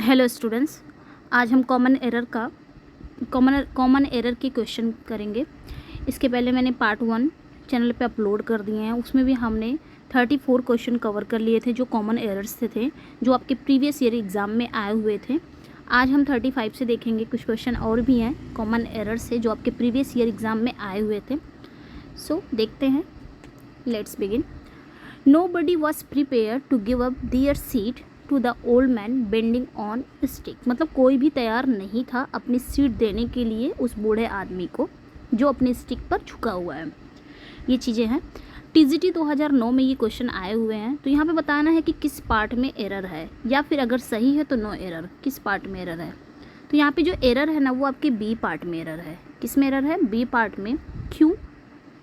Hello students, आज हम common error के क्वेश्चन करेंगे। इसके पहले मैंने पार्ट 1 चैनल पे अपलोड कर दिए हैं। उसमें भी हमने 34 क्वेश्चन कवर कर लिए थे जो कॉमन एरर्स थे, जो आपके प्रीवियस ईयर एग्ज़ाम में आए हुए थे। आज हम 35 से देखेंगे। कुछ क्वेश्चन और भी हैं कॉमन एरर्स से जो आपके प्रीवियस ईयर एग्ज़ाम में आए हुए थे। सो देखते हैं। Let's begin. Nobody was prepared to give up their seat to the old man bending on stick। मतलब कोई भी तैयार नहीं था अपनी सीट देने के लिए उस बूढ़े आदमी को जो अपने स्टिक पर झुका हुआ है। ये चीज़ें हैं। टीजीटी 2009 में ये क्वेश्चन आए हुए हैं। तो यहाँ पे बताना है कि किस पार्ट में एरर है, या फिर अगर सही है तो नो एरर, किस पार्ट में एरर है। तो यहाँ पे जो एरर है ना वो आपके बी पार्ट में एरर है। किस में एरर है? बी पार्ट में। क्यों?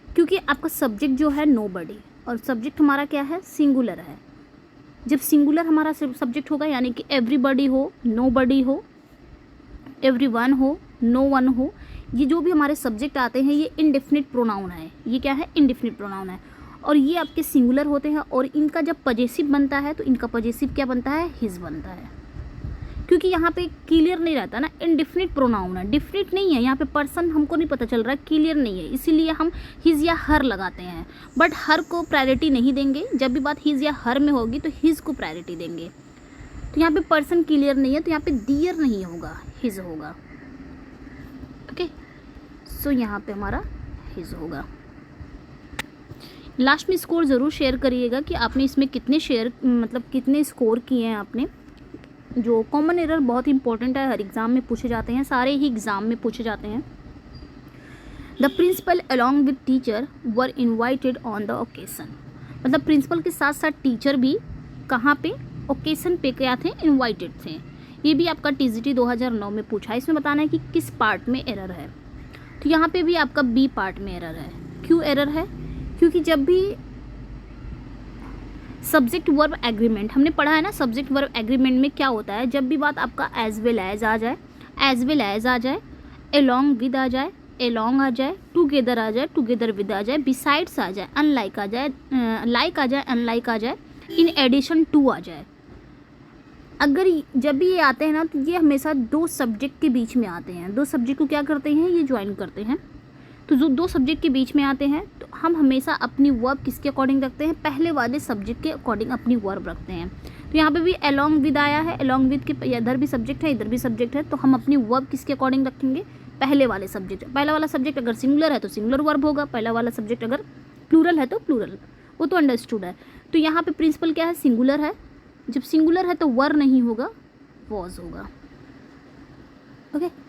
क्योंकि आपका सब्जेक्ट जो है नोबडी, और सब्जेक्ट हमारा क्या है? सिंगुलर है। जब सिंगुलर हमारा सब्जेक्ट होगा यानी कि एवरीबडी हो, नोबडी हो, एवरीवन हो, नो वन हो, ये जो भी हमारे सब्जेक्ट आते हैं ये इंडेफिनिट प्रोनाउन है। ये क्या है? इंडेफिनिट प्रोनाउन है। और ये आपके सिंगुलर होते हैं, और इनका जब पजेसिव बनता है तो इनका पजेसिव क्या बनता है? हिज बनता है। क्योंकि यहाँ पे क्लियर नहीं रहता ना, इनडिफिनिट प्रोनाउन है, डिफिनिट नहीं है। यहाँ पे पर्सन हमको नहीं पता चल रहा है, क्लियर नहीं है, इसीलिए हम हिज या हर लगाते हैं। बट हर को प्रायोरिटी नहीं देंगे। जब भी बात हिज या हर में होगी तो हिज को प्रायोरिटी देंगे। तो यहाँ पे पर्सन क्लियर नहीं है तो यहाँ पे डियर नहीं होगा, हिज होगा। ओके, सो यहाँ पे हमारा हिज होगा। लास्ट में स्कोर ज़रूर शेयर करिएगा कि आपने इसमें कितने कितने स्कोर किए हैं आपने। जो कॉमन एरर बहुत इंपॉर्टेंट है, हर एग्ज़ाम में पूछे जाते हैं, सारे ही एग्ज़ाम में पूछे जाते हैं। The principal along with teacher were invited on the occasion. मतलब प्रिंसिपल के साथ साथ टीचर भी कहाँ पे? ओकेसन पे क्या थे? इन्वाइटेड थे। ये भी आपका टीजीटी 2009 में पूछा है। इसमें बताना है कि किस पार्ट में एरर है। तो यहाँ पे भी आपका बी पार्ट में एरर है। क्यों एरर है? क्योंकि जब भी सब्जेक्ट वर्ब एग्रीमेंट हमने पढ़ा है ना, सब्जेक्ट वर्ब एग्रीमेंट में क्या होता है? जब भी बात आपका एज वेल एज आ जाए, एज वेल एज आ जाए, एलोंग विद आ जाए, एलोंग आ जाए, टुगेदर आ जाए, टुगेदर विद आ जाए, बिसाइड्स आ जाए, अनलाइक आ जाए, लाइक आ जाए, अनलाइक आ जाए, इन एडिशन टू आ जाए। अगर जब भी ये आते हैं ना तो ये हमेशा दो सब्जेक्ट के बीच में आते हैं। दो सब्जेक्ट को क्या करते हैं? ये ज्वाइन करते हैं। तो जो दो सब्जेक्ट के बीच में आते हैं तो हम हमेशा अपनी वर्ब किसके अकॉर्डिंग रखते हैं? पहले वाले सब्जेक्ट के अकॉर्डिंग अपनी वर्ब रखते हैं। तो यहाँ पे भी अलोंग विद आया है, अलोंग विद के इधर भी सब्जेक्ट है, इधर भी सब्जेक्ट है, तो हम अपनी वर्ब किसके अकॉर्डिंग रखेंगे? पहले वाले सब्जेक्ट। पहला वाला सब्जेक्ट अगर सिंगुलर है तो सिंगुलर वर्ब होगा, पहला वाला सब्जेक्ट अगर प्लूरल है तो प्लूरल। वो तो अंडरस्टूड है। तो यहाँ पे प्रिंसिपल क्या है? सिंगुलर है। जब सिंगुलर है तो वर नहीं होगा, वॉज होगा। Okay.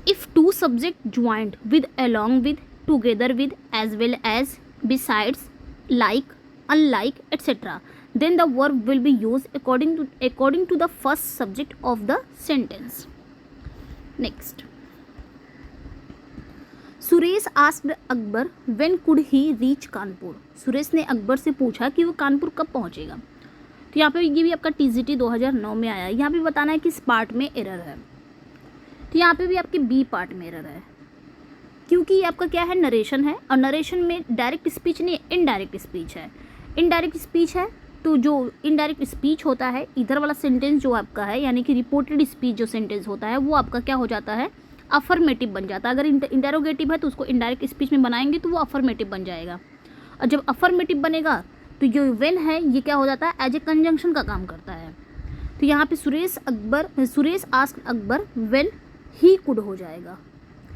If two subject joined with, along with, together with, as well as, besides, like, unlike, etc., then the verb will be used according to the first subject of the sentence. Next. Suresh asked Akbar when could he reach Kanpur. Suresh ने अकबर से पूछा कि वो कानपुर कब पहुंचेगा। तो यहाँ पे ये भी आपका टीजीटी 2009 में आया है। यहाँ पे बताना है कि इस पार्ट में एरर है। तो यहाँ पे भी आपके बी पार्ट में एरर है, क्योंकि ये आपका क्या है? नरेशन है, और नरेशन में डायरेक्ट स्पीच नहीं, इनडायरेक्ट स्पीच है। इनडायरेक्ट स्पीच है तो जो इनडायरेक्ट स्पीच होता है, इधर वाला सेंटेंस जो आपका है यानी कि रिपोर्टेड स्पीच जो सेंटेंस होता है वो आपका क्या हो जाता है? अफर्मेटिव बन जाता है। अगर इंटेरोगेटिव है तो उसको इनडायरेक्ट स्पीच में बनाएंगे तो वो अफर्मेटिव बन जाएगा। और जब अफर्मेटिव बनेगा तो जो वेन है ये क्या हो जाता है? एज ए कंजंक्शन का काम करता है। तो यहाँ पे Suresh asked Akbar when he could हो जाएगा,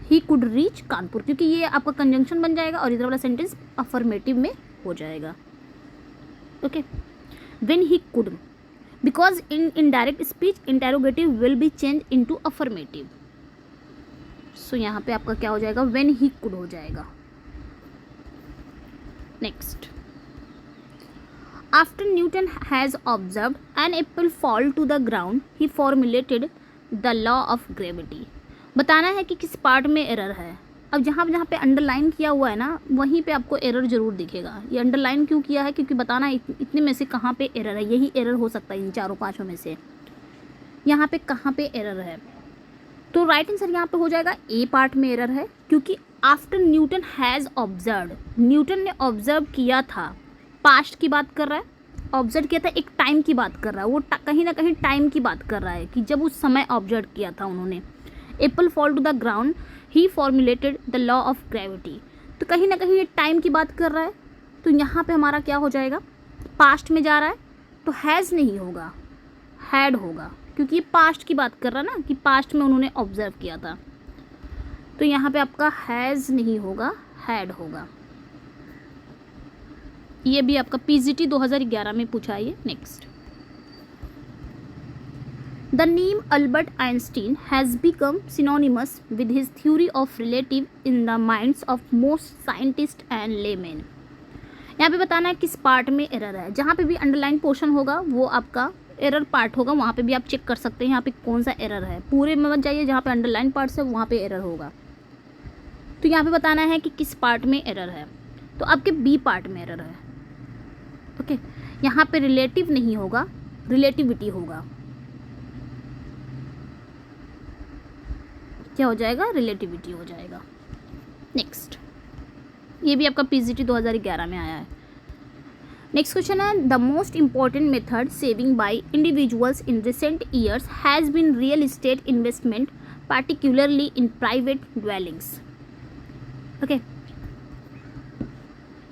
ही कुड रीच कानपुर, क्योंकि ये आपका कंजंक्शन बन जाएगा और इधर वाला सेंटेंस अफर्मेटिव में हो जाएगा। Okay, when he could, because in indirect speech interrogative will be change into affirmative. So यहाँ पे आपका क्या हो जाएगा? व्हेन ही कुड हो जाएगा। Next. After Newton has observed an apple fall to the ground he formulated the law of gravity. बताना है कि किस पार्ट में एरर है। अब जहाँ पे अंडरलाइन किया हुआ है ना वहीं पे आपको एरर जरूर दिखेगा। ये अंडरलाइन क्यों किया है? क्योंकि बताना है इतने में से कहाँ पे एरर है। यही एरर हो सकता है इन चारों पाँचों में से। यहाँ पे कहाँ पे एरर है? तो राइट आंसर यहाँ पे हो जाएगा ए पार्ट में एरर है, क्योंकि after Newton has observed, Newton ने ऑब्जर्व किया था, पास्ट की बात कर रहा है। ऑब्जर्व किया था, एक टाइम की बात कर रहा है वो, कहीं ना कहीं टाइम की बात कर रहा है कि जब उस समय ऑब्जर्व किया था उन्होंने। Apple fall to the ground, he formulated the law of gravity, तो कहीं ना कहीं ये टाइम की बात कर रहा है। तो यहाँ पे हमारा क्या हो जाएगा, पास्ट में जा रहा है तो हैज़ नहीं होगा, हैड होगा, क्योंकि ये पास्ट की बात कर रहा है ना कि पास्ट में उन्होंने ऑब्जर्व किया था। तो यहाँ पे आपका हैज़ नहीं होगा, हैड होगा। ये भी आपका पीजीटी 2011 में पूछा है ये। Next, the name Albert Einstein has become synonymous with his theory of relative in the minds of most scientist and layman. यहाँ पे बताना है किस पार्ट में एरर है। जहाँ पे भी अंडरलाइन पोर्शन होगा वो आपका एरर पार्ट होगा, वहाँ पे भी आप चेक कर सकते हैं यहाँ पे कौन सा एरर है। पूरे में मत जाइए, जहाँ पे अंडरलाइन पार्ट्स है वहाँ पे एरर होगा। तो यहाँ पे बताना है कि किस पार्ट में एरर है, तो आपके बी पार्ट में एरर है। ओके, यहाँ पे रिलेटिव नहीं होगा, रिलेटिविटी होगा। क्या हो जाएगा, रिलेटिविटी हो जाएगा। नेक्स्ट, ये भी आपका पीजीटी 2011 में आया है। नेक्स्ट क्वेश्चन है, the most important method saving by individuals in recent years has been real estate investment, particularly in private dwellings. Okay,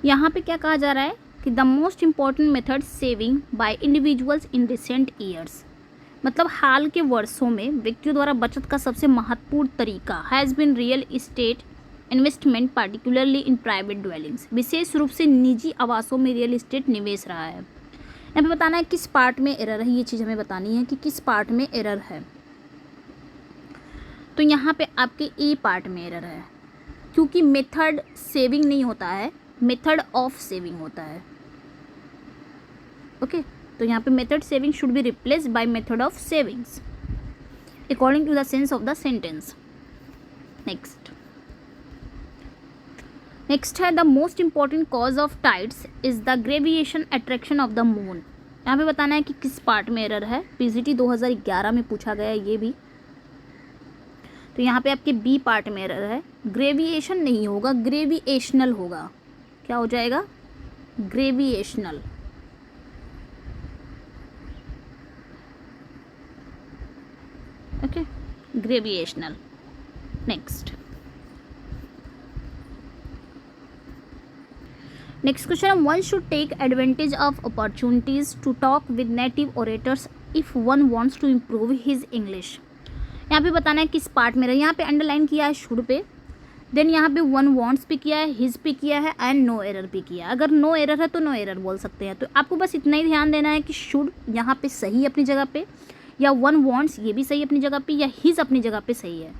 यहाँ पे क्या कहा जा रहा है कि the most important method saving by individuals in recent years, मतलब हाल के वर्षों में व्यक्तियों द्वारा बचत का सबसे महत्वपूर्ण तरीका has been real estate investment, particularly in private dwellings, विशेष रूप से निजी आवासों में रियल एस्टेट निवेश रहा है। यहाँ पे बताना है किस पार्ट में एरर है, ये चीज़ हमें बतानी है कि किस पार्ट में एरर है। तो यहाँ पे आपके ए पार्ट में एरर है, क्योंकि मेथड सेविंग नहीं होता है, मेथड ऑफ सेविंग होता है। ओके, तो यहाँ पे method saving should be replaced by method of savings according to the sense of the sentence. Next है, the most important cause of tides is the gravitation attraction of the moon. यहाँ पे बताना है कि किस पार्ट में error है। PGT 2011 में पूछा गया है ये भी। तो यहाँ पे आपके बी पार्ट में एरर है, ग्रेविएशन नहीं होगा, ग्रेविएशनल होगा। क्या हो जाएगा, gravitational. Okay, gravitational. Next question, one should take advantage of opportunities to talk with native orators if one wants to improve his English। यहाँ पे बताना है किस पार्ट में रहा। यहाँ पे अंडरलाइन किया है शुड पे, देन यहाँ पे वन वांट्स पे किया है, हिज पे किया है एंड नो एरर पे किया है। अगर नो एरर है तो नो एरर बोल सकते हैं। तो आपको बस इतना ही ध्यान देना है कि शुड यहाँ पे सही अपनी जगह पे, या वन वांट्स ये भी सही अपनी जगह पे, या हिज अपनी जगह पे सही है।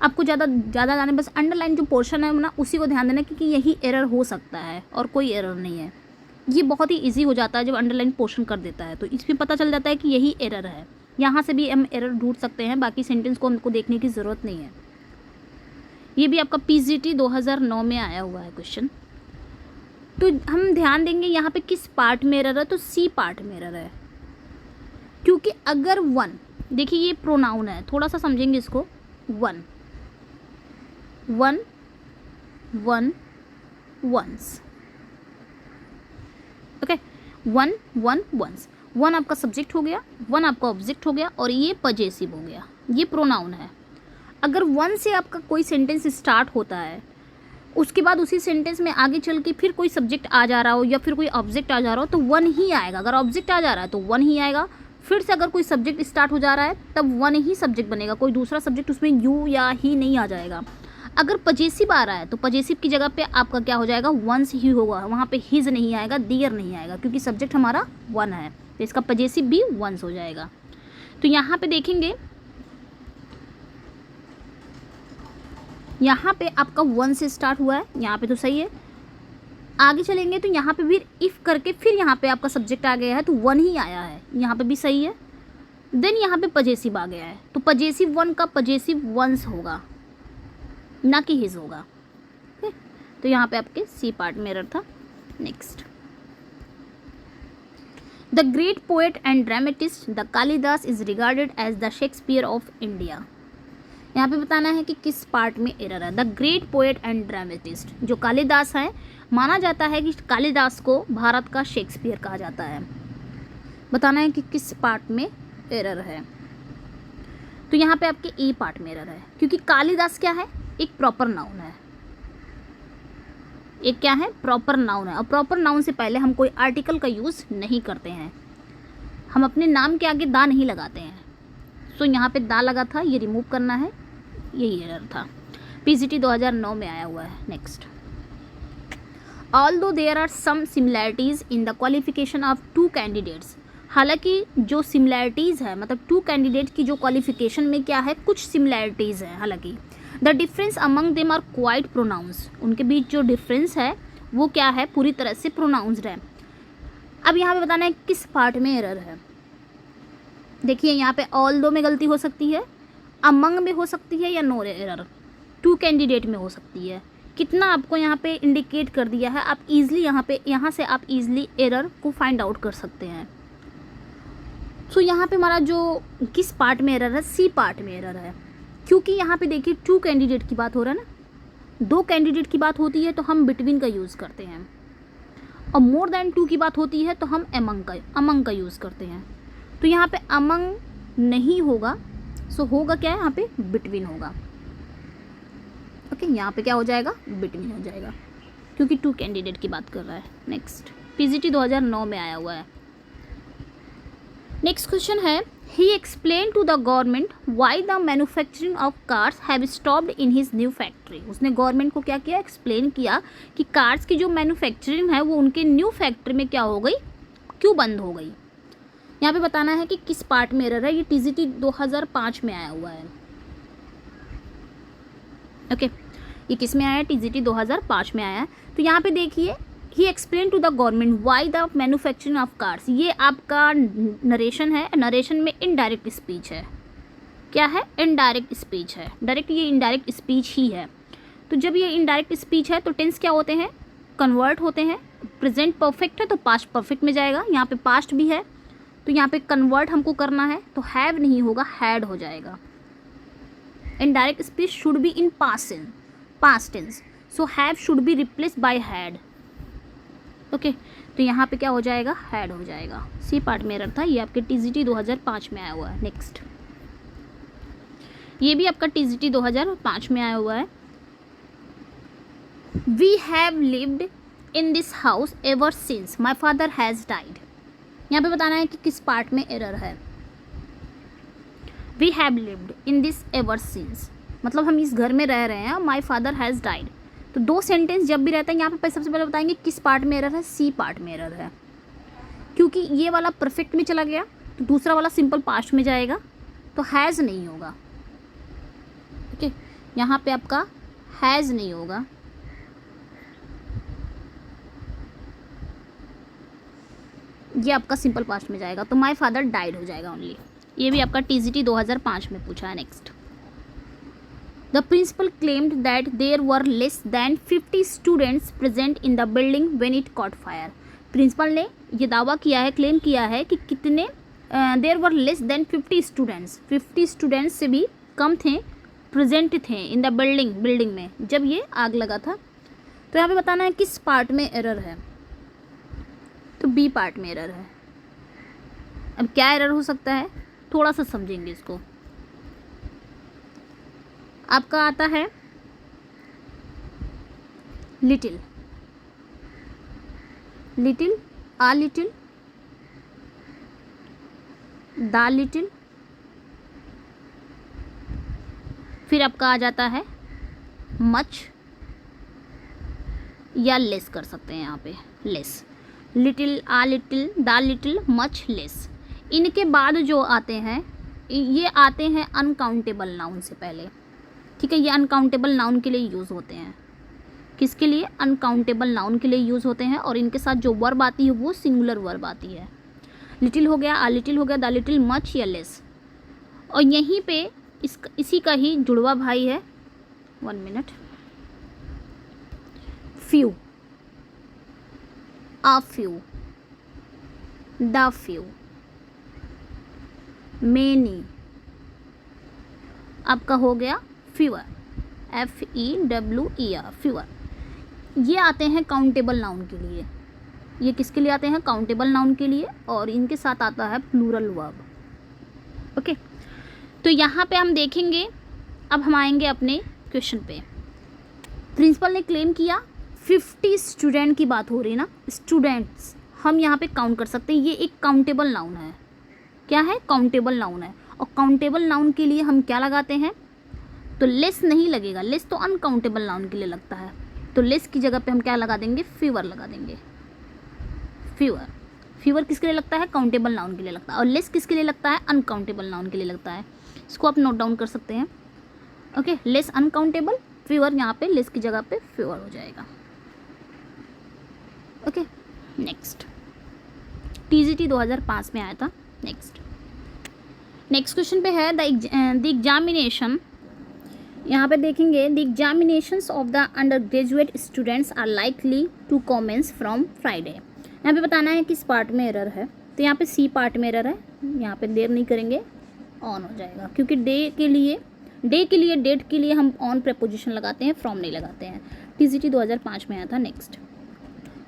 आपको ज़्यादा जाने बस अंडरलाइन जो पोर्शन है ना उसी को ध्यान देना, क्योंकि यही एरर हो सकता है और कोई एरर नहीं है। ये बहुत ही इजी हो जाता है जब अंडरलाइन पोर्शन कर देता है, तो इसमें पता चल जाता है कि यही एरर है। यहाँ से भी हम एरर ढूंढ सकते हैं, बाकी सेंटेंस को हमको देखने की ज़रूरत नहीं है। ये भी आपका पीजीटी 2009 में आया हुआ है क्वेश्चन। तो हम ध्यान देंगे यहाँ पे किस पार्ट में एरर है, तो सी पार्ट में एरर है। क्योंकि अगर वन, देखिए ये प्रोनाउन है, थोड़ा सा समझेंगे इसको। One one one once, okay, one one once. One आपका सब्जेक्ट हो गया, वन आपका ऑब्जेक्ट हो गया, और ये पजेसिव हो गया, ये प्रोनाउन है। अगर वन से आपका कोई सेंटेंस स्टार्ट होता है, उसके बाद उसी सेंटेंस में आगे चल के फिर कोई सब्जेक्ट आ जा रहा हो या फिर कोई ऑब्जेक्ट आ जा रहा हो, तो वन ही आएगा। अगर ऑब्जेक्ट आ जा रहा है तो वन ही आएगा। फिर से अगर कोई सब्जेक्ट स्टार्ट हो जा रहा है तब वन ही सब्जेक्ट बनेगा, कोई दूसरा सब्जेक्ट उसमें यू या ही नहीं आ जाएगा। अगर पजेसिव आ रहा है तो पजेसिव की जगह पे आपका क्या हो जाएगा, वंस ही होगा, वहाँ पे हिज नहीं आएगा, दियर नहीं आएगा, क्योंकि सब्जेक्ट हमारा वन है, तो इसका पजेसिव भी वंस हो जाएगा। तो यहाँ पे देखेंगे, यहाँ पे आपका वन से स्टार्ट हुआ है, यहाँ पे तो सही है। आगे चलेंगे तो यहाँ पे भी इफ़ करके फिर यहाँ पे आपका सब्जेक्ट आ गया है, तो वन ही आया है, यहाँ पे भी सही है। देन यहाँ पे पजेसिव आ गया है, तो पजेसिव वन का पजेसिव वंस होगा, ना कि हिज होगा। ओके, तो यहाँ पे आपके सी पार्ट में एरर था। Next, the great poet and dramatist the Kalidas is regarded as the Shakespeare of India. यहाँ पे बताना है कि किस पार्ट में एरर है। The great poet and dramatist, जो कालिदास है, माना जाता है कि कालिदास को भारत का शेक्सपियर कहा जाता है। बताना है कि किस पार्ट में एरर है। तो यहाँ पे आपके ए पार्ट में एरर है, क्योंकि कालिदास क्या है, एक प्रॉपर नाउन है, एक क्या है, प्रॉपर नाउन है। और प्रॉपर नाउन से पहले हम कोई आर्टिकल का यूज़ नहीं करते हैं, हम अपने नाम के आगे दा नहीं लगाते हैं। सो यहाँ पे दा लगा था, ये रिमूव करना है, यही एरर था। पीजीटी 2009 में आया हुआ है। Next, although there are some similarities in the qualification of two candidates. हालांकि जो सिमिलैरिटीज़ है, मतलब टू कैंडिडेट की जो क्वालिफिकेशन में क्या है, कुछ सिमिलैरिटीज़ है, हालांकि the difference among them are quite pronounce, उनके बीच जो डिफरेंस है वो क्या है, पूरी तरह से प्रोनाउंस्ड है। अब यहाँ पे बताना है किस पार्ट में एरर है। देखिए यहाँ पे ऑल्दो में गलती हो सकती है, अमंग में हो सकती है, या नो एरर टू कैंडिडेट में हो सकती है। कितना आपको यहाँ पे इंडिकेट कर दिया है, आप इजीली यहाँ से आप इजीली एरर को फाइंड आउट कर सकते हैं। सो यहाँ पे हमारा जो किस पार्ट में एरर है, सी पार्ट में एरर है, क्योंकि यहाँ पे देखिए टू कैंडिडेट की बात हो रहा है ना, दो कैंडिडेट की बात होती है तो हम बिटवीन का यूज़ करते हैं, और मोर देन टू की बात होती है तो हम अमंग का यूज़ करते हैं। तो यहाँ पे अमंग नहीं होगा, सो होगा क्या है, यहाँ पे बिटवीन होगा। ओके, यहाँ पे क्या हो जाएगा, बिटवीन हो जाएगा, क्योंकि टू कैंडिडेट की बात कर रहा है। नेक्स्ट, पीजीटी 2009 में आया हुआ है। नेक्स्ट क्वेश्चन है, he explain to the government why the manufacturing of cars have stopped in his new factory. उसने गवर्नमेंट को क्या किया, एक्सप्लेन किया कि कार्स की जो मैन्युफैक्चरिंग है वो उनके न्यू फैक्ट्री में क्या हो गई, क्यों बंद हो गई। यहाँ पे बताना है कि किस पार्ट में एरर है। ये टीजीटी 2005 में आया हुआ है। ओके, ये किस में आया है, टीजीटी 2005 में आया है। तो यहाँ पे देखिए, he explain to the government why the manufacturing of cars, ये आपका नरेशन है। नरेशन में इनडायरेक्ट स्पीच है, क्या है, इनडायरेक्ट स्पीच है। डायरेक्ट ये इनडायरेक्ट स्पीच ही है। तो जब ये इनडायरेक्ट स्पीच है तो टेंस क्या होते हैं, कन्वर्ट होते हैं। प्रेजेंट परफेक्ट है तो पास्ट परफेक्ट में जाएगा, यहाँ पे पास्ट भी है तो यहाँ पे कन्वर्ट हमको करना है, तो हैव नहीं होगा, हैड हो जाएगा। Indirect speech should be in past tense, so have should be replaced by had. Okay, तो यहाँ पे क्या हो जाएगा, हैड हो जाएगा। सी पार्ट में एरर था, ये आपके टीजीटी 2005 में आया हुआ है। नेक्स्ट, ये भी आपका टीजीटी 2005 में आया हुआ है। We have lived in this house ever since my father has died. यहाँ पे बताना है कि किस पार्ट में एरर है। We have lived in this ever since, मतलब हम इस घर में रह रहे हैं, माई फादर हैज़ डाइड। तो दो सेंटेंस जब भी रहता है यहाँ पे सबसे पहले बताएंगे किस पार्ट में एरर है, सी पार्ट में एरर है, क्योंकि ये वाला परफेक्ट में चला गया तो दूसरा वाला सिंपल पास्ट में जाएगा, तो हैज़ नहीं होगा। ओके, यहाँ पे आपका हैज़ नहीं होगा, ये आपका सिंपल पास्ट में जाएगा, तो माई फादर डाइड हो जाएगा ओनली। ये भी आपका टीजीटी 2005 में पूछा है। Next, the principal claimed that there were less than 50 students present in the building when it caught fire. Principal ने ये दावा किया है, क्लेम किया है कि कितने, there were less than 50 students, 50 students से भी कम थे, प्रेजेंट थे इन द बिल्डिंग में जब ये आग लगा था। तो यहाँ पे बताना है किस पार्ट में एरर है, तो बी पार्ट में एरर है। अब क्या एरर हो सकता है, थोड़ा सा समझेंगे इसको। आपका आता है little, little, uh little, the little, फिर आपका आ जाता है मच या लेस कर सकते हैं यहाँ पे, less, little, uh little, the little, much, less. इनके बाद जो आते हैं ये आते हैं अनकाउंटेबल नाउन से पहले, ठीक है। ये अनकाउंटेबल नाउन के लिए यूज़ होते हैं, किसके लिए, अनकाउंटेबल नाउन के लिए यूज़ होते हैं, और इनके साथ जो वर्ब आती है वो सिंगुलर वर्ब आती है। लिटिल हो गया, आ लिटिल हो गया, द लिटिल, मच या लेस। और यहीं पे इसी का ही जुड़वा भाई है, 1 minute, few, a few, the few, many, आपका हो गया fewer, FEWER, fewer। ये आते हैं काउंटेबल नाउन के लिए, ये किसके लिए आते हैं? काउंटेबल नाउन के लिए, और इनके साथ आता है प्लूरल वर्ब। ओके, तो यहाँ पे हम देखेंगे, अब हम आएंगे अपने क्वेश्चन पे। प्रिंसिपल ने क्लेम किया 50 स्टूडेंट की बात हो रही है ना, स्टूडेंट्स हम यहाँ पे काउंट कर सकते हैं, ये एक काउंटेबल नाउन है। क्या है? काउंटेबल नाउन है। और काउंटेबल नाउन के लिए हम क्या लगाते हैं? तो लेस नहीं लगेगा, लेस तो अनकाउंटेबल नाउन के लिए लगता है, तो लेस की जगह पे हम क्या लगा देंगे? फीवर लगा देंगे। फीवर, फीवर किसके लिए लगता है? काउंटेबल नाउन के लिए लगता है। और लेस किसके लिए लगता है? अनकाउंटेबल नाउन के लिए लगता है। इसको आप नोट डाउन कर सकते हैं। ओके, लेस अनकाउंटेबल, फीवर, यहाँ पे लेस की जगह पे फीवर हो जाएगा। ओके, नेक्स्ट टीजीटी 2005 में आया था। नेक्स्ट क्वेश्चन पे है द एग्जामिनेशन। यहाँ पे देखेंगे the examinations of the undergraduate students are likely to commence from Friday. यहाँ पे बताना है किस पार्ट में एरर है, तो यहाँ पे सी पार्ट में एरर है। यहाँ पे देर नहीं करेंगे, ऑन हो जाएगा, क्योंकि डे के लिए डेट के लिए हम ऑन प्रेपोजिशन लगाते हैं, फ्रॉम नहीं लगाते हैं। टीजीटी 2005 में आया था। Next,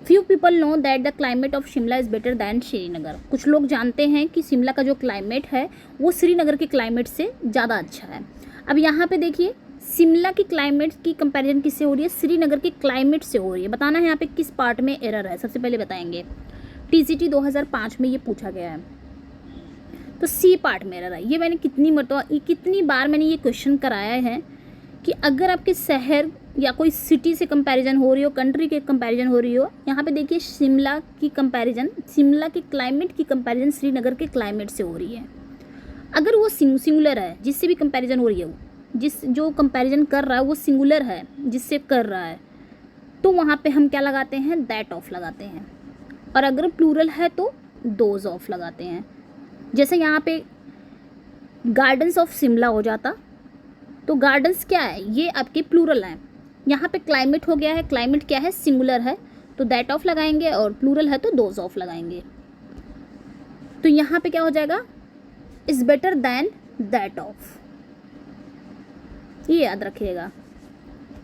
few people know that the climate of Shimla is better than Srinagar. कुछ लोग जानते हैं कि शिमला का जो क्लाइमेट है वो श्रीनगर के क्लाइमेट से ज़्यादा अच्छा है। अब यहाँ पे देखिए, शिमला की क्लाइमेट की कंपैरिजन किससे हो रही है? श्रीनगर के क्लाइमेट से हो रही है। बताना है यहाँ पे किस पार्ट में एरर है, सबसे पहले बताएंगे। टीजीटी 2005 में ये पूछा गया है, तो सी पार्ट में एरर है। ये मैंने कितनी बार मैंने ये क्वेश्चन कराया है कि अगर आपके शहर या कोई सिटी से कंपैरिजन हो रही हो, कंट्री के कंपैरिजन हो रही हो, यहाँ पे देखिए शिमला की कंपैरिजन, शिमला के क्लाइमेट की कंपैरिजन श्रीनगर के क्लाइमेट से हो रही है। अगर वो सिंगुलर है, जिससे भी कंपैरिजन हो रही है, जो कंपैरिजन कर रहा है वो सिंगुलर है जिससे कर रहा है, तो वहाँ पे हम क्या लगाते हैं? दैट ऑफ लगाते हैं। और अगर प्लूरल है तो दोज ऑफ लगाते हैं। जैसे यहाँ पे गार्डन्स ऑफ शिमला हो जाता, तो गार्डन्स क्या है? ये आपके प्लूरल हैं। यहाँ पे क्लाइमेट हो गया है, क्लाइमेट क्या है? सिंगुलर है, तो दैट ऑफ लगाएंगे, और प्लूरल है तो दोज ऑफ लगाएंगे। तो यहाँ पे क्या हो जाएगा? Is better than that of, ये याद रखिएगा।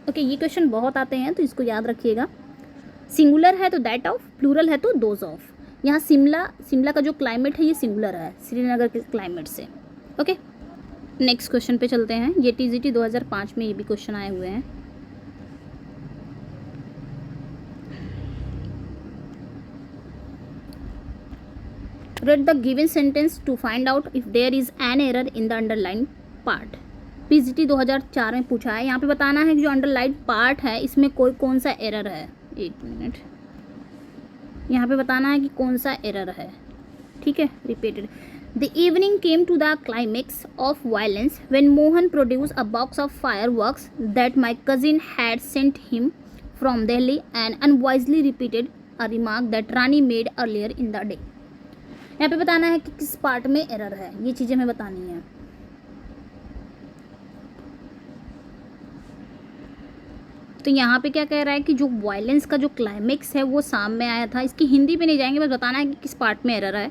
ओके, ये क्वेश्चन बहुत आते हैं तो इसको याद रखिएगा। सिंगुलर है तो दैट ऑफ, प्लूरल है तो दोज ऑफ। यहाँ शिमला का जो क्लाइमेट है ये सिंगुलर है श्रीनगर के क्लाइमेट से। ओके, नेक्स्ट क्वेश्चन पे चलते हैं। ये टीजीटी 2005 में ये भी क्वेश्चन आए हुए हैं। Read the given sentence to find out if there is an error in the underlined part। PGT 2004 में पूछा है। यहाँ पे बताना है कि जो अंडरलाइन पार्ट है इसमें कौन सा एरर है। एक मिनट, यहाँ पे बताना है कि कौन सा एरर है। ठीक है, repeated. The evening came to the climax of violence when Mohan produce a box of fireworks that my cousin had sent him from Delhi and unwisely repeated a remark that Rani made earlier in the day. यहाँ पे बताना है कि किस part में error है, ये चीज़ें हमें बतानी है। तो यहाँ पे क्या कह रहा है कि जो वायलेंस का जो क्लाइमेक्स है वो शाम में आया था। इसकी हिंदी पे नहीं जाएंगे, बस बताना है कि किस पार्ट में एरर है।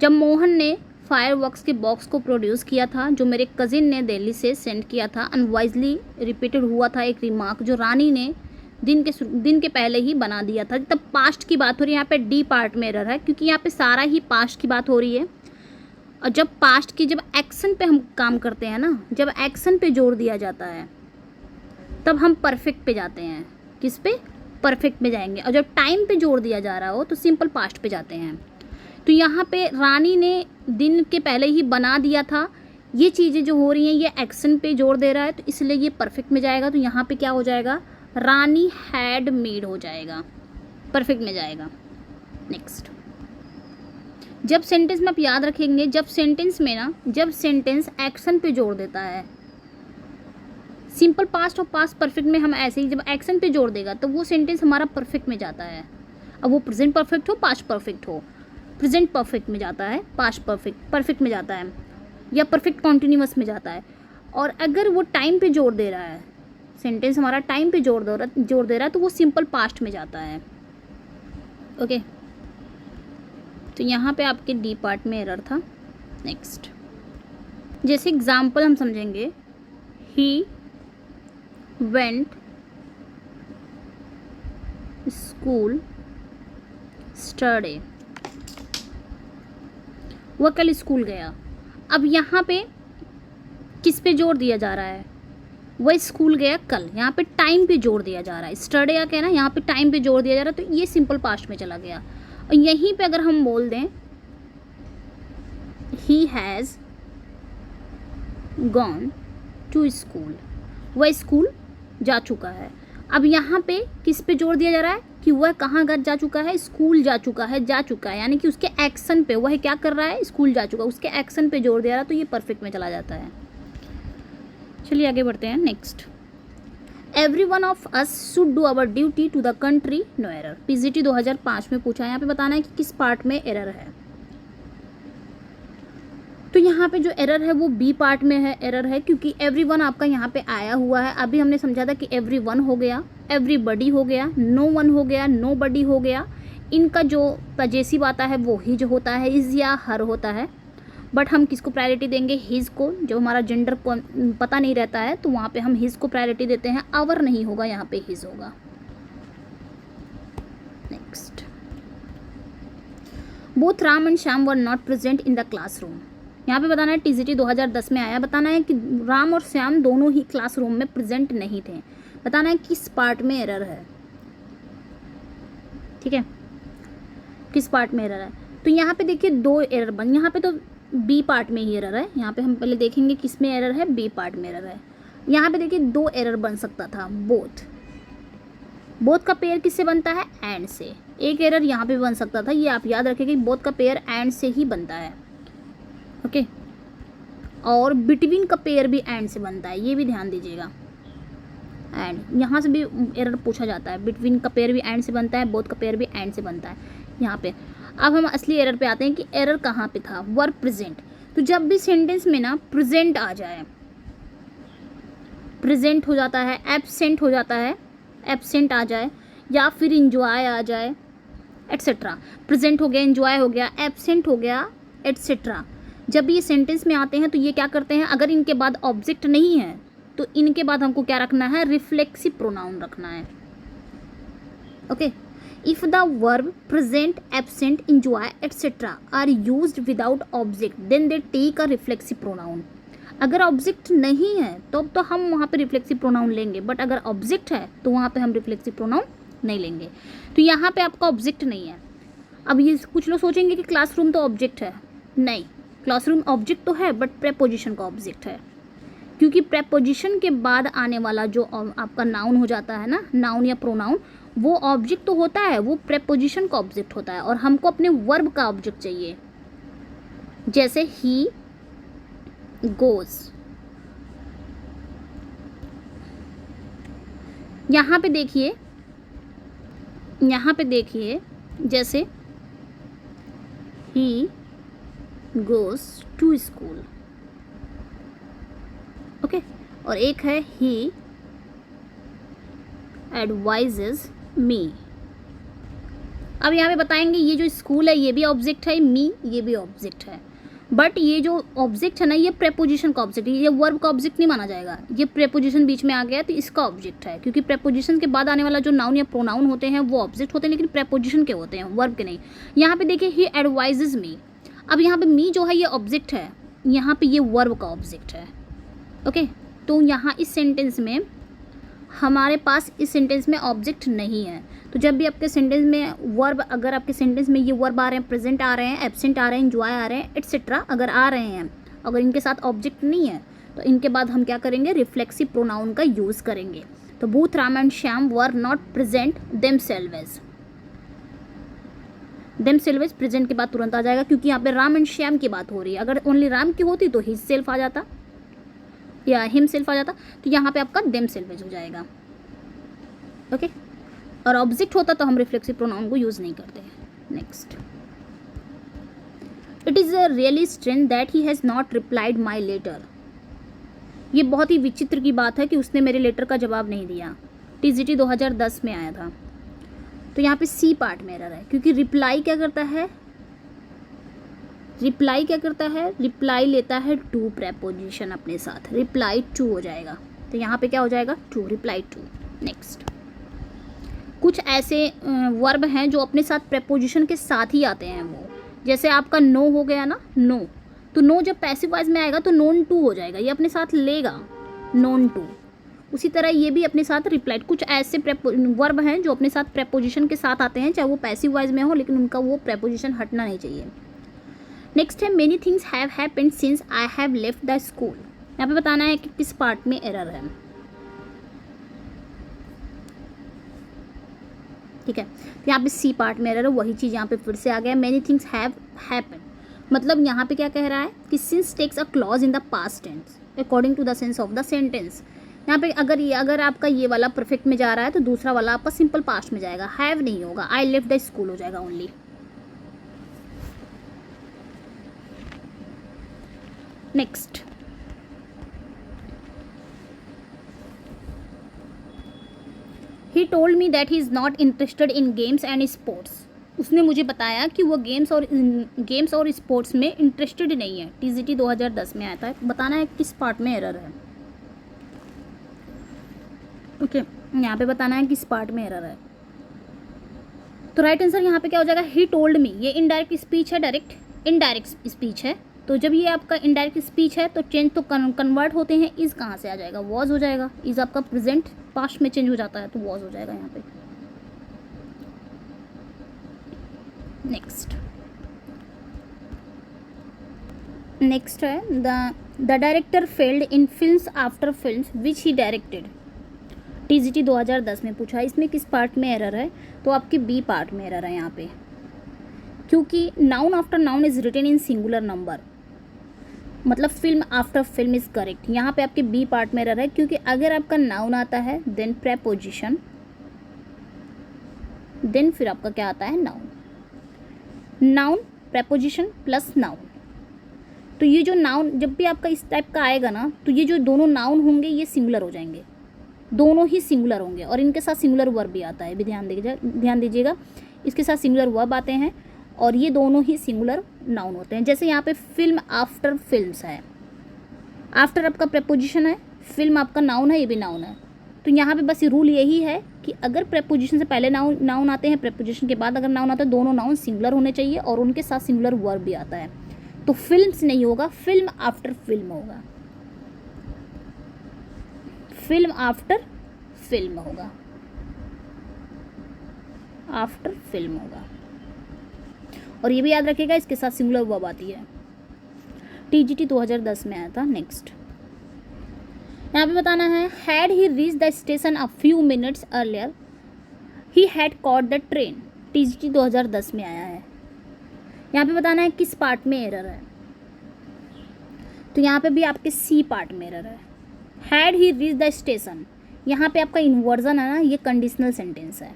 जब मोहन ने फायरवर्क्स के बॉक्स को प्रोड्यूस किया था जो मेरे कज़िन ने दिल्ली से सेंड किया था, अनवाइजली रिपीटेड हुआ था एक रिमार्क जो रानी ने दिन के पहले ही बना दिया था। तब पास्ट की बात हो रही है, यहाँ पे डी पार्ट में एरर है क्योंकि यहाँ पे सारा ही पास्ट की बात हो रही है। और जब पास्ट की जब एक्शन पे हम काम करते हैं ना, जब एक्शन पे जोर दिया जाता है तब हम परफेक्ट पे जाते हैं। किस पे? परफेक्ट पे जाएंगे। और जब टाइम पे जोर दिया जा रहा हो तो सिंपल पास्ट पे जाते हैं। तो यहाँ पे रानी ने दिन के पहले ही बना दिया था, ये चीज़ें जो हो रही हैं ये एक्शन पे जोर दे रहा है, तो इसलिए ये परफेक्ट में जाएगा। तो यहाँ पे क्या हो जाएगा? रानी हैड मेड हो जाएगा, परफेक्ट में जाएगा। नेक्स्ट, जब सेंटेंस में आप याद रखेंगे, जब सेंटेंस एक्शन पे जोर देता है, सिंपल पास्ट और पास्ट परफेक्ट में हम ऐसे ही जब एक्शन पे जोर देगा तो वो सेंटेंस हमारा परफेक्ट में जाता है। अब वो प्रेजेंट परफेक्ट हो, पास्ट परफेक्ट हो, प्रेजेंट परफेक्ट में जाता है, पास्ट परफेक्ट में जाता है, या परफेक्ट कॉन्टिन्यूअस में जाता है। और अगर वो टाइम पे जोर दे रहा है, सेंटेंस हमारा टाइम पे जोर दे रहा है तो वो सिंपल पास्ट में जाता है। ओके, तो यहाँ पे आपके डी पार्ट में एरर था। नेक्स्ट, जैसे एग्जाम्पल हम समझेंगे, ही वेंट स्कूल स्टडी, वह कल स्कूल गया। अब यहाँ पे किस पे जोर दिया जा रहा है, वह स्कूल गया कल, यहाँ पे टाइम पे जोर दिया जा रहा है। स्टडी या क्या ना, यहाँ पे टाइम पे जोर दिया जा रहा है, तो ये सिंपल पास्ट में चला गया। और यहीं पे अगर हम बोल दें he has gone to school, वह स्कूल जा चुका है। अब यहाँ पे किस पे जोर दिया जा रहा है कि वह कहाँ जा चुका है, स्कूल जा चुका है, जा चुका है, यानी कि उसके एक्शन पे, वह क्या कर रहा है, स्कूल जा चुका है, उसके एक्शन पे जोर दिया रहा है, तो ये परफेक्ट में चला जाता है। चलिए आगे बढ़ते हैं। Next, every one of us should do our duty to the country, no error. PGT 2005 में पूछा है, यहाँ पे बताना है कि किस पार्ट में एरर है। तो यहाँ पे जो एरर है वो बी पार्ट में है, एरर है क्योंकि एवरीवन आपका यहाँ पे आया हुआ है। अभी हमने समझा था कि एवरीवन हो गया, एवरीबडी हो गया, नो वन हो गया, नो बडी हो गया। इनका जो पजेसिव आता है वो हिज होता है, इज या हर होता है। बट हम किसको प्रायोरिटी देंगे, हिज को। जो हमारा जेंडर को पता नहीं रहता है तो वहाँ पे हम हिज को प्रायोरिटी देते हैं। आवर नहीं होगा, यहाँ पे हिज होगा। Next, both Ram and Shyam were not present in the classroom. यहाँ पे बताना है, टीजीटी 2010 में आया, बताना है कि राम और श्याम दोनों ही क्लासरूम में प्रेजेंट नहीं थे। बताना है किस पार्ट में एरर है, ठीक है, किस पार्ट में एरर है। तो यहाँ पे देखिए दो एरर बन, यहाँ पे तो बी पार्ट में ही एरर है। यहाँ पे हम पहले देखेंगे किस में एरर है, बी पार्ट में एरर है। यहाँ पे देखिए दो एरर बन सकता था, बोथ। बोथ का पेयर किससे बनता है, एंड से। एक एरर यहाँ पे बन सकता था, ये आप याद रखेंगे, बोथ का पेयर एंड से ही बनता है, ओके। और बिटवीन का पेयर भी एंड से बनता है, ये भी ध्यान दीजिएगा। एंड यहाँ से भी एरर पूछा जाता है, बिटवीन का पेयर भी एंड से बनता है, बोथ का पेयर भी एंड से बनता है यहाँ पे। अब हम असली एरर पे आते हैं कि एरर कहाँ पे था, वर्ब प्रेजेंट। तो जब भी सेंटेंस में ना प्रेजेंट आ जाए, प्रेजेंट हो जाता है, एब्सेंट हो जाता है, एब्सेंट आ जाए, या फिर इंजॉय आ जाए, एट्सेट्रा। प्रेजेंट हो गया, इंजॉय हो गया, एब्सेंट हो गया, एट्सेट्रा। जब ये सेंटेंस में आते हैं तो ये क्या करते हैं, अगर इनके बाद ऑब्जेक्ट नहीं है तो इनके बाद हमको क्या रखना है, रिफ्लेक्सिव प्रोनाउन रखना है, okay. If the verb present, absent, enjoy etcetera are used without object then they take a reflexive pronoun. अगर ऑब्जेक्ट नहीं है तो हम वहाँ पे रिफ्लेक्सिव प्रोनाउन लेंगे, बट अगर ऑब्जेक्ट है तो वहाँ पे हम रिफ्लेक्सिव प्रोनाउन नहीं लेंगे। तो यहाँ पे आपका ऑब्जेक्ट नहीं है। अब ये कुछ लोग सोचेंगे कि क्लासरूम तो ऑब्जेक्ट है, नहीं, क्लासरूम ऑब्जेक्ट तो है बट प्रेपोजिशन का ऑब्जेक्ट है, क्योंकि प्रेपोजिशन के बाद आने वाला जो आपका नाउन हो जाता है ना, नाउन या प्रोनाउन, वो ऑब्जेक्ट तो होता है, वो प्रेपोजिशन का ऑब्जेक्ट होता है। और हमको अपने वर्ब का ऑब्जेक्ट चाहिए, जैसे ही गोज। यहाँ पे देखिए, यहाँ पे देखिए, जैसे ही goes to school, ओके। और एक है he advises me। अब यहाँ पे बताएंगे ये जो स्कूल है ये भी ऑब्जेक्ट है, मी ये भी ऑब्जेक्ट है, बट ये जो ऑब्जेक्ट है ना ये प्रेपोजिशन का ऑब्जेक्ट है, ये वर्ब का ऑब्जेक्ट नहीं माना जाएगा। ये प्रेपोजिशन बीच में आ गया तो इसका ऑब्जेक्ट है, क्योंकि प्रेपोजिशन के बाद आने वाला जो नाउन या प्रोनाउन होते हैं वो ऑब्जेक्ट होते हैं, लेकिन प्रेपोजिशन के होते हैं, वर्ब के नहीं। यहाँ पे देखिए ही एडवाइजेज मी। अब यहाँ पे मी जो है ये ऑब्जेक्ट है, यहाँ पे ये वर्ब का ऑब्जेक्ट है, ओके। तो यहाँ इस सेंटेंस में हमारे पास इस सेंटेंस में ऑब्जेक्ट नहीं है। तो जब भी आपके सेंटेंस में वर्ब, अगर आपके सेंटेंस में ये वर्ब आ रहे हैं, प्रेजेंट आ रहे हैं, एब्सेंट आ रहे हैं, एंजॉय आ रहे हैं, एट्सेट्रा अगर आ रहे हैं, अगर इनके साथ ऑब्जेक्ट नहीं है तो इनके बाद हम क्या करेंगे, रिफ्लेक्सिव प्रोनाउन का यूज़ करेंगे। तो both Ram and Shyam were not present themselves. Themselves present के बाद तुरंत आ जाएगा, क्योंकि यहाँ पे राम एंड श्याम की बात हो रही है। अगर ओनली राम की होती तो हिज सेल्फ आ जाता या हिम सेल्फ आ जाता, तो यहाँ पे आपका देमसेल्व्स हो जाएगा, ओके। और ऑब्जेक्ट होता तो हम रिफ्लेक्सिव प्रोनाउन को यूज़ नहीं करते हैं। Next, it is a really strange that he has not replied my letter. ये बहुत ही विचित्र की बात है कि उसने मेरे लेटर का जवाब नहीं दिया। टीजीटी 2010 में आया था। तो यहाँ पे सी पार्ट में एरर है, क्योंकि रिप्लाई क्या करता है, रिप्लाई क्या करता है, रिप्लाई लेता है टू प्रेपोजिशन अपने साथ, रिप्लाई टू हो जाएगा। तो यहाँ पे क्या हो जाएगा, टू, रिप्लाई टू। नेक्स्ट, कुछ ऐसे वर्ब हैं जो अपने साथ प्रेपोजिशन के साथ ही आते हैं वो, जैसे आपका नो हो गया ना, नो, तो नो जब पैसिव वॉइस में आएगा तो नोन टू हो जाएगा, ये अपने साथ लेगा नोन टू। उसी तरह ये भी अपने साथ रिप्लाइड, कुछ ऐसे वर्ब हैं जो अपने साथ प्रेपोजिशन के साथ आते हैं, चाहे वो पैसिव वॉइस में हो, लेकिन उनका वो प्रेपोजिशन हटना नहीं चाहिए। नेक्स्ट है many things have happened since I have left the school. यहाँ पे बताना है कि किस पार्ट में एरर है। ठीक है, तो यहाँ पे सी पार्ट में एरर है, वही चीज़ यहाँ पे फिर से आ गया। मेनी थिंग्स हैव हैपेंड, मतलब यहाँ पे क्या कह रहा है कि since takes a clause in the past tense according to the sense of the sentence. यहाँ पे अगर आपका ये वाला परफेक्ट में जा रहा है तो दूसरा वाला आपका सिंपल पास्ट में जाएगा, हैव नहीं होगा, आई लेफ्ट द स्कूल हो जाएगा only. Next, he told me that he is not interested in games and sports. उसने मुझे बताया कि वो गेम्स और स्पोर्ट्स में इंटरेस्टेड नहीं है। टीजीटी 2010 में आया था। बताना है किस पार्ट में एरर है। ओके, यहाँ पे बताना है किस पार्ट में एरर है। तो राइट आंसर यहाँ पे क्या हो जाएगा, ही टोल्ड मी। ये इनडायरेक्ट स्पीच है, डायरेक्ट इनडायरेक्ट स्पीच है। तो जब ये आपका इनडायरेक्ट स्पीच है तो चेंज तो कन्वर्ट होते हैं, इज़ कहाँ से आ जाएगा, वॉज हो जाएगा। इज़ आपका प्रेजेंट पास्ट में चेंज हो जाता है तो वॉज हो जाएगा यहाँ पे। नेक्स्ट है the director failed in films after films which he directed. TGT 2010 में पूछा है, इसमें किस पार्ट में एरर है, तो आपके बी पार्ट में एरर है यहाँ पे, क्योंकि noun after noun is written in singular number, मतलब film after film is correct. यहाँ पे आपके बी पार्ट में एरर है, क्योंकि अगर आपका नाउन आता है देन प्रेपोजिशन, देन फिर आपका क्या आता है, noun, noun preposition plus noun. तो ये जो नाउन जब भी आपका इस टाइप का आएगा ना, तो ये जो दोनों नाउन होंगे ये सिंगुलर हो जाएंगे, दोनों ही सिंगुलर होंगे, और इनके साथ सिंगुलर वर्ब भी आता है, भी ध्यान दीजिएगा, इसके साथ सिंगुलर वर्ब आते हैं और ये दोनों ही सिंगुलर नाउन होते हैं। जैसे यहाँ पे फिल्म आफ्टर फिल्म्स है, आफ्टर आपका प्रेपोजिशन है, फिल्म आपका नाउन है, ये भी नाउन है। तो यहाँ पे बस रूल यही है कि अगर प्रेपोजिशन से पहले नाउन आते हैं, प्रेपोजिशन के बाद अगर नाउन आता है, दोनों नाउन सिंगुलर होने चाहिए और उनके साथ सिंगुलर वर्ब भी आता है। तो फिल्म्स नहीं होगा, फिल्म आफ्टर फिल्म होगा, फिल्म आफ्टर फिल्म होगा, आफ्टर फिल्म होगा। और ये भी याद रखिएगा इसके साथ सिंगुलर वर्ब आती है। टीजीटी 2010 में आया था। नेक्स्ट यहाँ पे बताना है, had he reach the station a few minutes earlier he had caught the train. TGT 2010 में आया है। यहाँ पे बताना है किस पार्ट में एरर है, तो यहाँ पे भी आपके सी पार्ट में एरर है। Had he reach the station, यहाँ पे आपका इन्वर्जन है ना, ये कंडीशनल सेंटेंस है।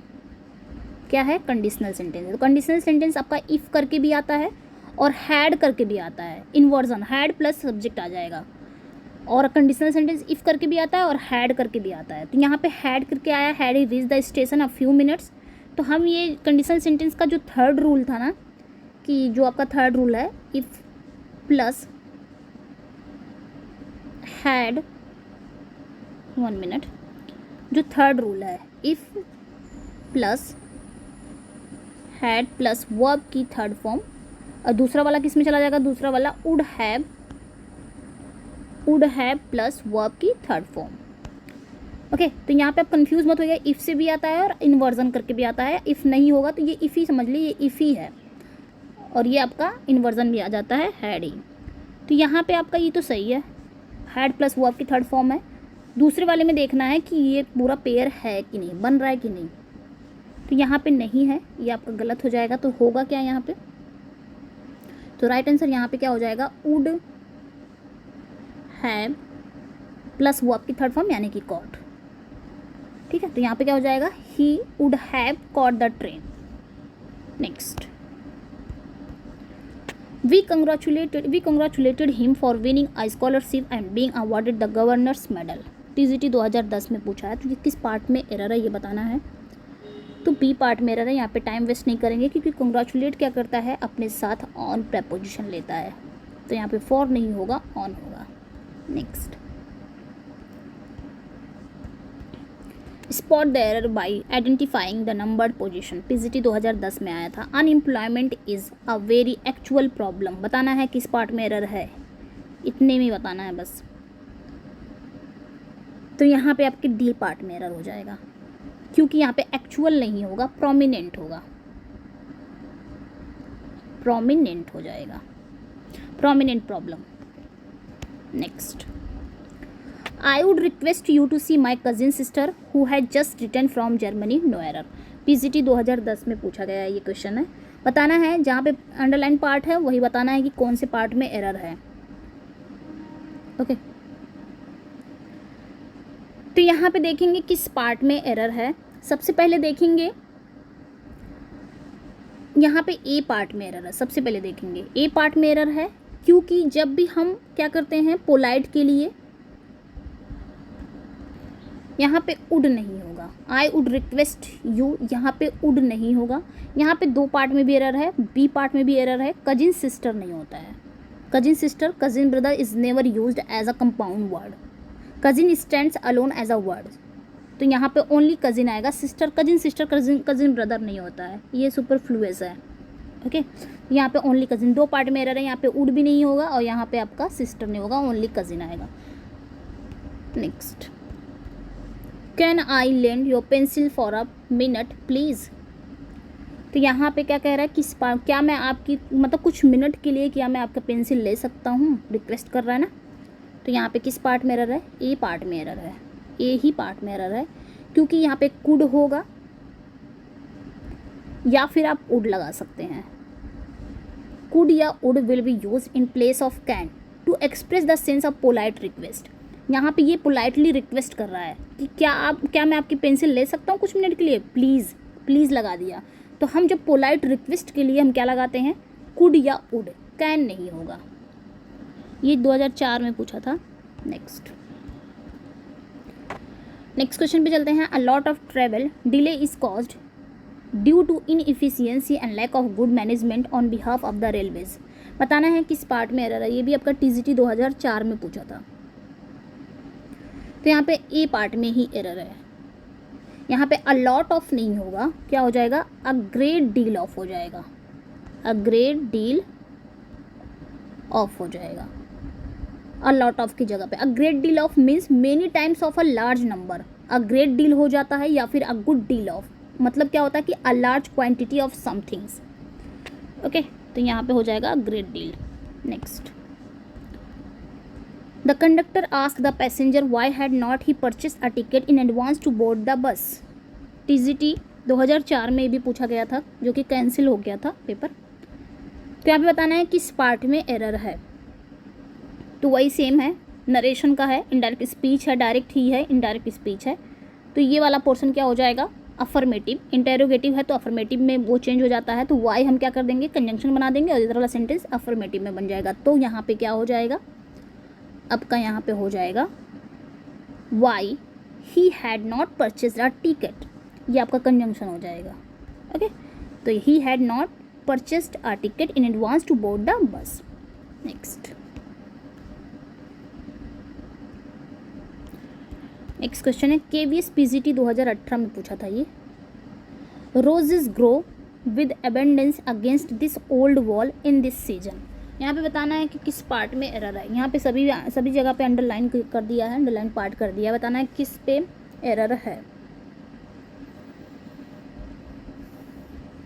क्या है, कंडीशनल सेंटेंस है। तो कंडीशनल सेंटेंस आपका इफ़ करके भी आता है और हैड करके भी आता है। इन्वर्जन हैड प्लस सब्जेक्ट आ जाएगा, और कंडीशनल सेंटेंस इफ़ करके भी आता है और हैड करके भी आता है। तो यहाँ पे हैड करके आया, had he reach the station a few minutes. तो हम ये कंडीशनल सेंटेंस का जो थर्ड रूल था ना, कि जो आपका थर्ड रूल है, इफ़ प्लस हैड, 1 मिनट, जो थर्ड रूल है, if plus had plus verb की थर्ड फॉर्म, और दूसरा वाला किस में चला जाएगा, दूसरा वाला वुड हैव प्लस वर्ब की थर्ड फॉर्म। ओके, तो यहाँ पे आप कंफ्यूज मत होइए, इफ़ से भी आता है और इन्वर्जन करके भी आता है। इफ़ नहीं होगा तो ये इफ़ ही समझ लीजिए, ये इफ़ ही है, और ये आपका इन्वर्जन भी आ जाता है, हैड ही। तो यहाँ पे आपका ये तो सही है, हैड प्लस वर्ब की थर्ड फॉर्म है। दूसरे वाले में देखना है कि ये पूरा पेयर है कि नहीं, बन रहा है कि नहीं। तो यहाँ पे नहीं है, ये आपका गलत हो जाएगा। तो होगा क्या यहाँ पे, तो राइट आंसर यहाँ पे क्या हो जाएगा, वुड हैव प्लस वर्ब की थर्ड फॉर्म यानी कि कॉट। ठीक है, तो यहाँ पे क्या हो जाएगा, he would have caught the train. Next, we congratulated him for winning a scholarship and being awarded the governor's medal। TGT 2010 में पूछा है, तो ये किस पार्ट में एरर है ये बताना है। तो बी पार्ट में एरर है। यहाँ पे टाइम वेस्ट नहीं करेंगे, क्योंकि कंग्रेचुलेट क्या करता है, अपने साथ ऑन प्रेपोजिशन लेता है। तो यहाँ पे फॉर नहीं होगा, ऑन होगा। Next, spot the error by identifying the numbered position, PGT 2010 में आया था। Unemployment is a very actual problem, बताना है किस पार्ट में एरर है, इतने में बताना है बस। तो यहाँ पे आपके डी पार्ट में एरर हो जाएगा, क्योंकि यहाँ पे एक्चुअल नहीं होगा, प्रोमिनेंट होगा, प्रोमिनेंट हो जाएगा, prominent problem. Next, I would request you to see my cousin sister who had just return from Germany, no error. PGT 2010 में पूछा गया ये क्वेश्चन है। बताना है जहाँ पे अंडरलाइन पार्ट है वही बताना है कि कौन से पार्ट में एरर है। ओके, तो यहाँ पे देखेंगे किस पार्ट में एरर है। सबसे पहले देखेंगे यहाँ पे ए पार्ट में एरर है। सबसे पहले देखेंगे ए पार्ट में एरर है, क्योंकि जब भी हम क्या करते हैं पोलाइट के लिए यहाँ पे उड नहीं होगा, आई वुड रिक्वेस्ट यू, यहाँ पे उड नहीं होगा। यहाँ पे दो पार्ट में भी एरर है, बी पार्ट में भी एरर है, कजिन सिस्टर नहीं होता है। Cousin sister, cousin brother is never used as a compound word, cousin stands alone as a word, तो यहाँ पे ओनली कजिन आएगा, sister, cousin sister, cousin brother नहीं होता है, ये सुपरफ्लुअस है। ओके, यहाँ पे ओनली कजिन, दो पार्ट में एरर है, यहाँ पे उड भी नहीं होगा और यहाँ पे आपका सिस्टर नहीं होगा, ओनली कजिन आएगा। Next, can I lend your pencil for a minute please, तो यहाँ पे क्या कह रहा है किस पार्ट, क्या मैं आपकी मतलब कुछ मिनट के लिए क्या मैं आपका पेंसिल ले सकता हूँ, रिक्वेस्ट कर रहा है ना। तो यहाँ पे किस पार्ट में एरर है, ए पार्ट में एरर है, ए ही पार्ट में एरर है, क्योंकि यहाँ पे कुड होगा या फिर आप उड लगा सकते हैं। कुड या would will be use in place of can to express the sense of polite request. यहाँ पे ये पोलाइटली रिक्वेस्ट कर रहा है कि क्या मैं आपकी पेंसिल ले सकता हूँ कुछ मिनट के लिए, प्लीज़, प्लीज़ लगा दिया। तो हम जब पोलाइट रिक्वेस्ट के लिए हम क्या लगाते हैं, कुड या उड, कैन नहीं होगा। ये 2004 में पूछा था। नेक्स्ट क्वेश्चन पे चलते हैं। A lot of travel delay is caused due to inefficiency and lack of good management on behalf of the railways, बताना है किस पार्ट में एरर है। ये भी आपका टीजीटी 2004 में पूछा था। तो यहाँ पे ए पार्ट में ही एरर है, यहाँ पे अ लॉट ऑफ नहीं होगा, क्या हो जाएगा, अ ग्रेट डील ऑफ हो जाएगा, अ ग्रेट डील ऑफ हो जाएगा, अ लॉट ऑफ की जगह पे। A great deal of means many times of a large number, a great deal हो जाता है, या फिर अ गुड डील ऑफ, मतलब क्या होता है कि a large quantity of somethings. Okay, तो यहाँ पे हो जाएगा great deal. Next, the conductor ask the passenger why had not he purchase a ticket in advance to board the bus, TGT 2004 में भी पूछा गया था, जो कि कैंसिल हो गया था पेपर। तो यहाँ पे बताना है किस पार्ट में एरर है। तो वही सेम है, नरेशन का है, इनडायरेक्ट स्पीच है, डायरेक्ट ही है, इनडायरेक्ट स्पीच है। तो ये वाला पोर्शन क्या हो जाएगा, अफर्मेटिव। इंटेरोगेटिव है तो अफर्मेटिव में वो चेंज हो जाता है, तो वाई हम क्या कर देंगे, कंजंक्शन बना देंगे और इधर वाला सेंटेंस अफर्मेटिव में बन जाएगा। तो यहाँ पे क्या हो जाएगा, आपका यहाँ पे हो जाएगा why he had not purchase a ticket, ये आपका कंजंक्शन हो जाएगा। ओके, तो he had not purchased a ticket in advance to board the bus. Next question है, केवीएस पीजीटी 2018 में पूछा था ये। Roses grow with abundance against this old wall in this season, यहाँ पे बताना है कि किस पार्ट में एरर है। यहाँ पे सभी जगह पे अंडरलाइन कर दिया है, अंडरलाइन पार्ट कर दिया है, बताना है किस पे एरर है।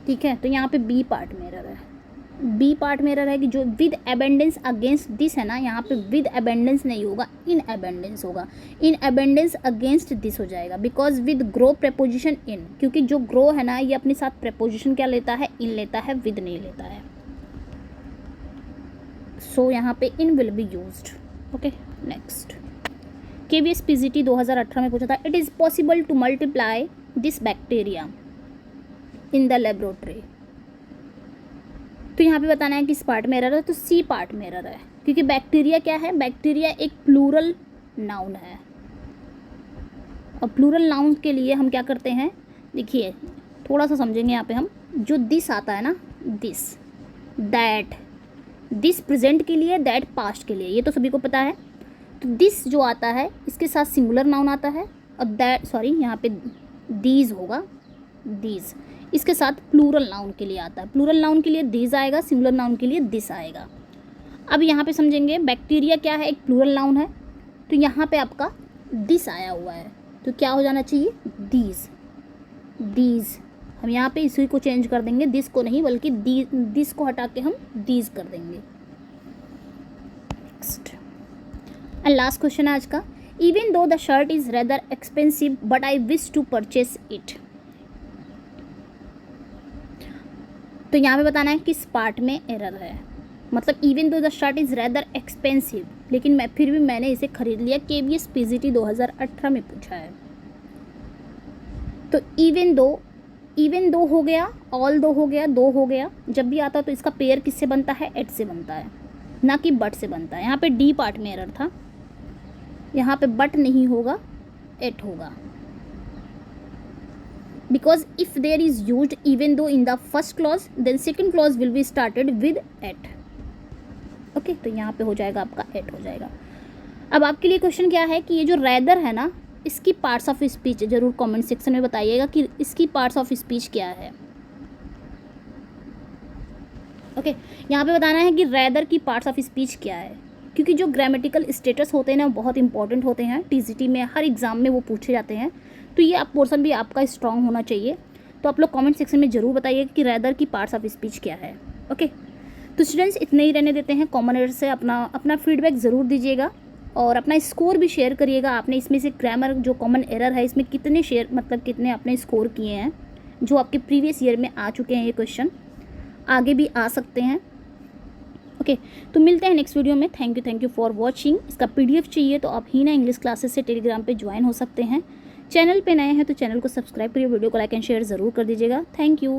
ठीक है, तो यहाँ पे बी पार्ट में एरर है, बी पार्ट में एरर है कि जो विद अबेंडेंस अगेंस्ट दिस है ना, यहाँ पे विद अबेंडेंस नहीं होगा, इन अबेंडेंस होगा, इन अबेंडेंस अगेंस्ट दिस हो जाएगा। बिकॉज विद ग्रो प्रेपोजिशन इन, क्योंकि जो ग्रो है ना ये अपने साथ प्रेपोजिशन क्या लेता है, इन लेता है, विद नहीं लेता है। सो यहाँ पे in will be used. Okay, next, KVS PGT 2018 में पूछा था, it is possible to multiply this bacteria in the laboratory. तो यहाँ पे बताना है किस पार्ट में एरर है, तो सी पार्ट में एरर है, क्योंकि बैक्टीरिया क्या है, बैक्टीरिया एक प्लूरल नाउन है, और प्लूरल नाउन के लिए हम क्या करते हैं, देखिए थोड़ा सा समझेंगे यहाँ पे हम, जो दिस आता है ना, दिस, दैट, दिस प्रेजेंट के लिए, दैट पास्ट के लिए, ये तो सभी को पता है। तो दिस जो आता है इसके साथ सिंगुलर नाउन आता है, और दैट, सॉरी यहाँ पे दीज होगा, दीज। इसके साथ प्लूरल नाउन के लिए आता है, प्लूरल नाउन के लिए दीज आएगा, सिंगुलर नाउन के लिए दिस आएगा। अब यहाँ पे समझेंगे बैक्टीरिया क्या है, एक प्लूरल नाउन है, तो यहाँ पे आपका दिस आया हुआ है, तो क्या हो जाना चाहिए, दीज, दीज। हम यहाँ पे इसी को चेंज कर देंगे, दिस को नहीं बल्कि दिस को हटा के हम दीज कर देंगे। नेक्स्ट एंड लास्ट क्वेश्चन है आज का, even though the shirt is rather expensive but I wish to purchase it. तो यहाँ पे बताना है किस पार्ट में एरर है, मतलब even though the shirt is rather expensive, लेकिन फिर भी मैंने इसे खरीद लिया, KVS PGT 2018 में पूछा है। तो इवन दो हो गया, ऑल दो हो गया, दो हो गया, जब भी आता है तो इसका पेयर किससे बनता है, एट से बनता है, ना कि बट से बनता है। यहाँ पे डी पार्ट में एरर था, यहाँ पे बट नहीं होगा, एट होगा, because if there is used even though in the first clause then second clause will be started with yet. Okay, तो यहाँ पे हो जाएगा आपका एट हो जाएगा। अब आपके लिए क्वेश्चन क्या है कि ये जो रैदर है ना, इसकी पार्ट्स ऑफ स्पीच जरूर कमेंट सेक्शन में बताइएगा कि इसकी पार्ट्स ऑफ स्पीच क्या है। ओके, यहाँ पे बताना है कि रैदर की पार्ट्स ऑफ स्पीच क्या है, क्योंकि जो ग्रामेटिकल स्टेटस होते हैं ना बहुत इंपॉर्टेंट होते हैं, TCT में हर एग्जाम में वो पूछे जाते हैं, तो ये आप पोर्सन भी आपका स्ट्रांग होना चाहिए। तो आप लोग कमेंट सेक्शन में ज़रूर बताइएगा कि रैदर की पार्ट्स ऑफ स्पीच क्या है। ओके, तो स्टूडेंट्स इतने ही रहने देते हैं, कॉमन एरर से अपना फीडबैक ज़रूर दीजिएगा और अपना स्कोर भी शेयर करिएगा। आपने इसमें से ग्रामर जो कॉमन एरर है इसमें कितने आपने स्कोर किए हैं, जो आपके प्रीवियस ईयर में आ चुके हैं, ये क्वेश्चन आगे भी आ सकते हैं। ओके, तो मिलते हैं नेक्स्ट वीडियो में। Thank you for watching. इसका PDF चाहिए तो आप हीना इंग्लिश क्लासेस से टेलीग्राम पे ज्वाइन हो सकते हैं। चैनल पे नए हैं तो चैनल को सब्सक्राइब करिए, वीडियो को लाइक एंड शेयर ज़रूर कर दीजिएगा। Thank you.